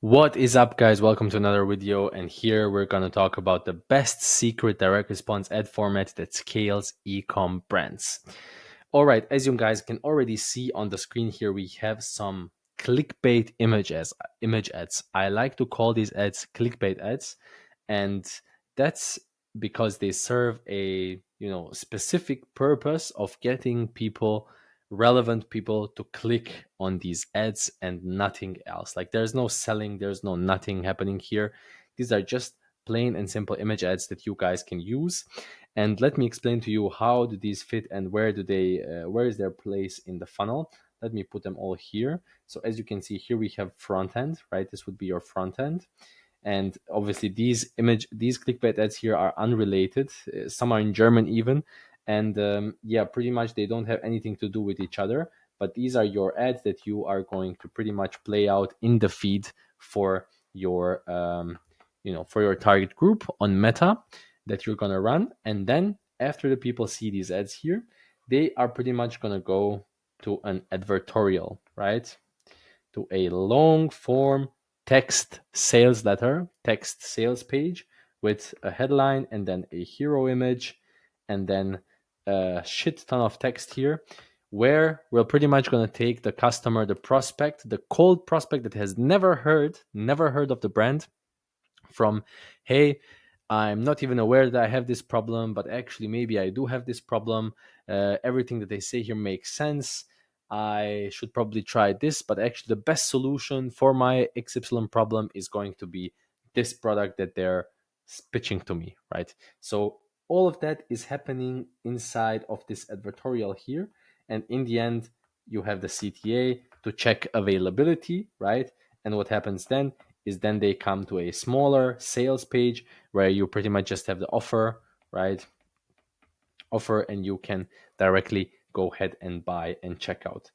What is up, guys? Welcome to another video, and here we're going to talk about the best secret direct response ad format that scales e-com brands. All right, as you guys can already see on the screen here, we have some clickbait image ads. I like to call these ads clickbait ads, and that's because they serve a specific purpose of getting relevant people to click on these ads and nothing else. Like, there's no selling, there's no nothing happening here. These are just plain and simple image ads that you guys can use. And let me explain to you how do these fit and where is their place in the funnel. Let me put them all here. So as you can see here, we have front end, right? This would be your front end. And obviously these clickbait ads here are unrelated. Some are in German even, and yeah, pretty much they don't have anything to do with each other. But these are your ads that you are going to pretty much play out in the feed for your for your target group on Meta that you're gonna run. And then after the people see these ads here, they are pretty much gonna go to an advertorial, right? To a long form text sales letter, text sales page with a headline and then a hero image and then a shit ton of text here, where we're pretty much going to take the customer, the prospect, the cold prospect that has never heard of the brand, from, hey, I'm not even aware that I have this problem, but actually maybe I do have this problem. Everything that they say here makes sense. I should probably try this, but actually the best solution for my XY problem is going to be this product that they're pitching to me, right? So all of that is happening inside of this advertorial here. And in the end, you have the CTA to check availability, right? And what happens then is then they come to a smaller sales page where you pretty much just have the offer, right? Offer, and you can directly go ahead and buy and check out.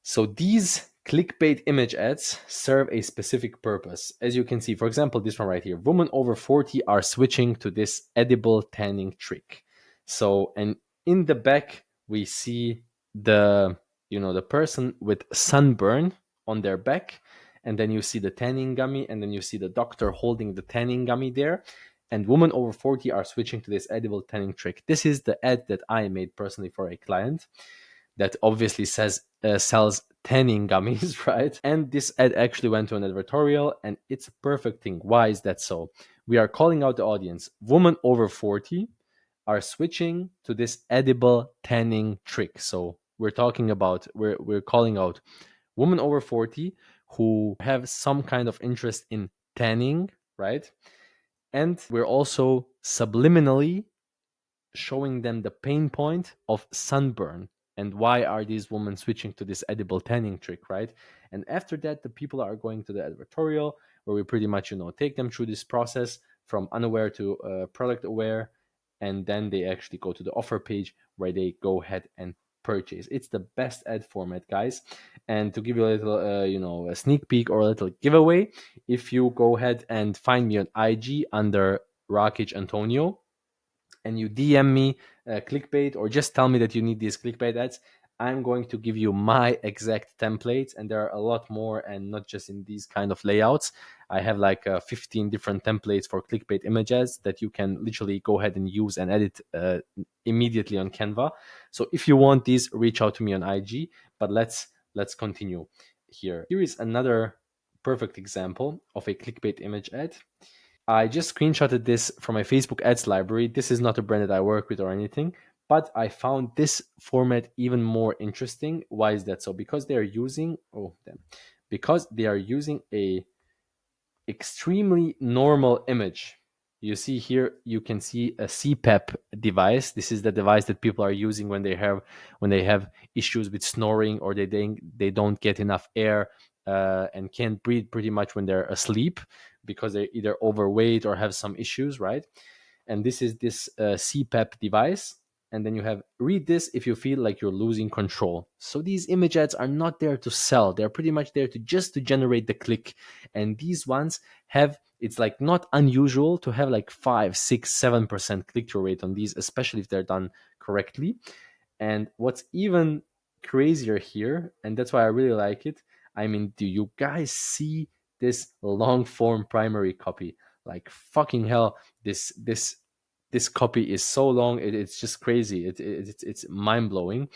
So these clickbait image ads serve a specific purpose. As you can see, for example, this one right here, women over 40 are switching to this edible tanning trick. So, and in the back, we see the person with sunburn on their back, and then you see the tanning gummy, and then you see the doctor holding the tanning gummy there. And women over 40 are switching to this edible tanning trick. This is the ad that I made personally for a client that obviously sells tanning gummies, right? And this ad actually went to an advertorial, and it's a perfect thing. Why is that so? We are calling out the audience. Women over 40 are switching to this edible tanning trick. So we're calling out women over 40 who have some kind of interest in tanning, right? And we're also subliminally showing them the pain point of sunburn and why are these women switching to this edible tanning trick, right? And after that, the people are going to the advertorial where we pretty much take them through this process from unaware to product aware, and then they actually go to the offer page where they go ahead and purchase. It's the best ad format, guys. And to give you a little a sneak peek or a little giveaway, if you go ahead and find me on IG under Rakic Antonio, and you DM me clickbait, or just tell me that you need these clickbait ads, I'm going to give you my exact templates. And there are a lot more, and not just in these kind of layouts. I have like 15 different templates for clickbait images that you can literally go ahead and use and edit immediately on Canva. So if you want these, reach out to me on IG. But let's continue here. Here is another perfect example of a clickbait image ad. I just screenshotted this from my Facebook ads library. This is not a brand that I work with or anything, but I found this format even more interesting. Why is that so? Because they are using a extremely normal image. You see here, you can see a CPAP device. This is the device that people are using when they have issues with snoring, or they don't get enough air and can't breathe pretty much when they're asleep because they're either overweight or have some issues, right? And this is this CPAP device. And then you have read this if you feel like you're losing control. So these image ads are not there to sell. They're pretty much there to generate the click. And these ones it's like not unusual to have like 5, 6, 7% click-through rate on these, especially if they're done correctly. And what's even crazier here, and that's why I really like it, I mean, do you guys see this long form primary copy. Like fucking hell, this copy is so long. It's just crazy. It's mind blowing.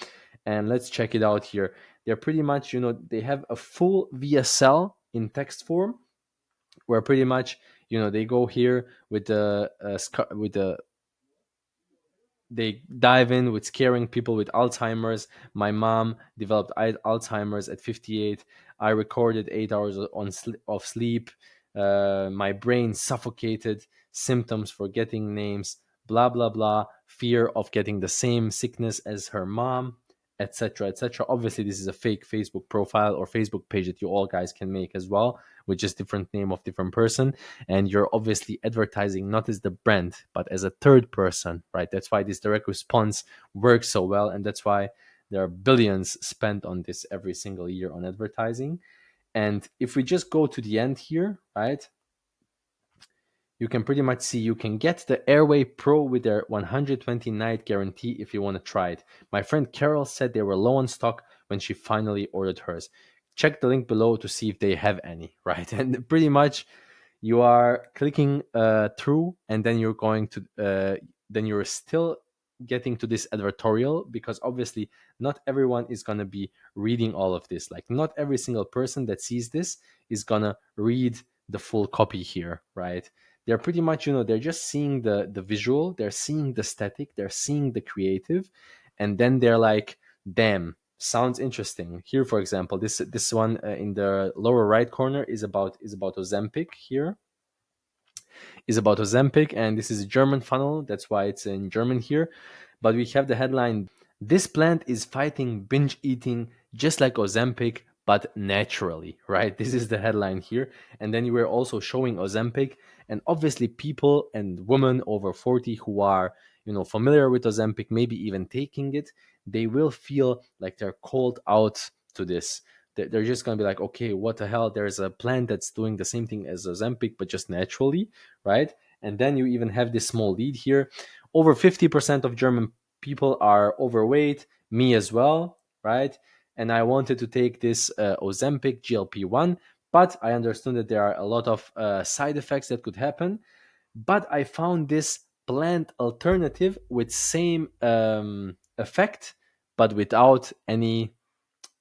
And let's check it out here. They're pretty much, they have a full VSL in text form, where pretty much, they go here with the they dive in with scaring people with Alzheimer's. My mom developed Alzheimer's at 58. I recorded 8 hours of sleep. My brain suffocated. Symptoms: forgetting names, blah, blah, blah. Fear of getting the same sickness as her mom, etc., etc. Obviously, this is a fake Facebook profile or Facebook page that you all guys can make as well, with just different name of different person. And you're obviously advertising not as the brand but as a third person, right? That's why this direct response works so well, and that's why there are billions spent on this every single year on advertising. And if we just go to the end here, right, you can pretty much see you can get the Airway Pro with their 120 night guarantee if you want to try it. My friend Carol said they were low on stock when she finally ordered hers. Check the link below to see if they have any, right? And pretty much you are clicking through, and then you're going to then you're still getting to this advertorial, because obviously not everyone is going to be reading all of this. Like, not every single person that sees this is going to read the full copy here, right? They're pretty much, they're just seeing the visual, they're seeing the static, they're seeing the creative, and then they're like, damn, sounds interesting. Here, for example, this one in the lower right corner is about Ozempic. Here is about Ozempic, and this is a German funnel. That's why it's in German here. But we have the headline: "This plant is fighting binge eating just like Ozempic, but naturally." Right? This is the headline here. And then you were also showing Ozempic, and obviously people and women over 40 who are, familiar with Ozempic, maybe even taking it, they will feel like they're called out to this. They're just going to be like, okay, what the hell? There's a plant that's doing the same thing as Ozempic, but just naturally, right? And then you even have this small lead here. Over 50% of German people are overweight, me as well, right? And I wanted to take this Ozempic GLP-1, but I understood that there are a lot of side effects that could happen. But I found this plant alternative with same effect, but without any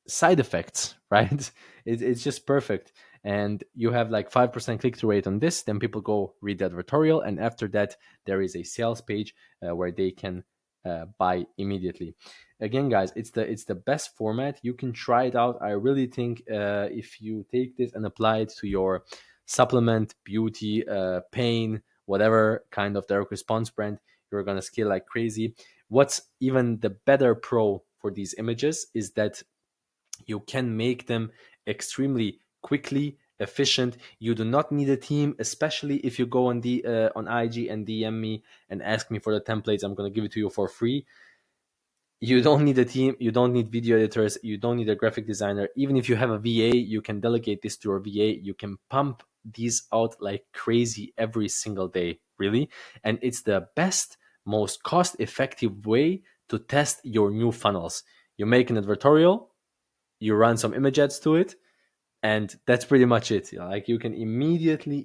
side effects, right? It's just perfect. And you have like 5% click-through rate on this. Then people go read the advertorial, and after that there is a sales page where they can buy immediately. Again, guys, it's the best format. You can try it out. I really think if you take this and apply it to your supplement, beauty, pain, whatever kind of direct response brand, you're gonna scale like crazy. What's even the better pro for these images is that you can make them extremely quickly efficient. You do not need a team, especially if you go on the on IG and DM me and ask me for the templates. I'm going to give it to you for free. You don't need a team, you don't need video editors, you don't need a graphic designer. Even if you have a VA, you can delegate this to your VA. You can pump these out like crazy every single day, really. And it's the best, most cost effective way to test your new funnels. You make an advertorial, you run some image ads to it, and that's pretty much it. Like, you can immediately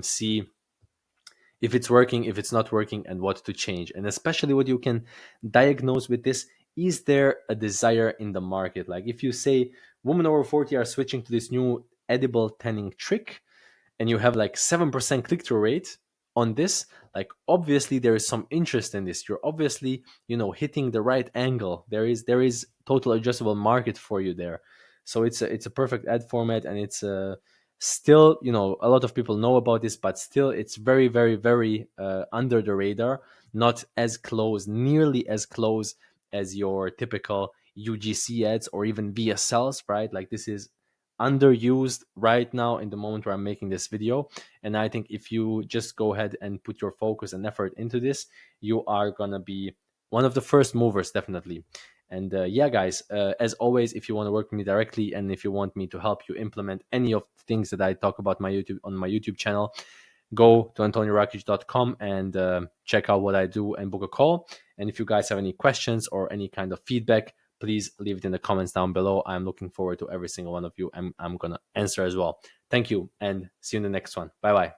see if it's working, if it's not working, and what to change. And especially what you can diagnose with this: is there a desire in the market? Like, if you say women over 40 are switching to this new edible tanning trick, and you have like 7% click-through rate on this, like, obviously there is some interest in this. You're obviously, hitting the right angle. There is total adjustable market for you there. So it's a perfect ad format, and it's still, a lot of people know about this, but still it's very, very, very under the radar. Not as close, nearly as close as your typical UGC ads or even VSLs, right? Like, this is underused right now in the moment where I'm making this video. And I think if you just go ahead and put your focus and effort into this, you are gonna be one of the first movers, definitely. And yeah, guys, as always, if you want to work with me directly, and if you want me to help you implement any of the things that I talk about on my YouTube channel, go to antonioraki.com and check out what I do and book a call. And if you guys have any questions or any kind of feedback, please leave it in the comments down below. I'm looking forward to every single one of you. I'm gonna answer as well. Thank you, and see you in the next one. Bye bye.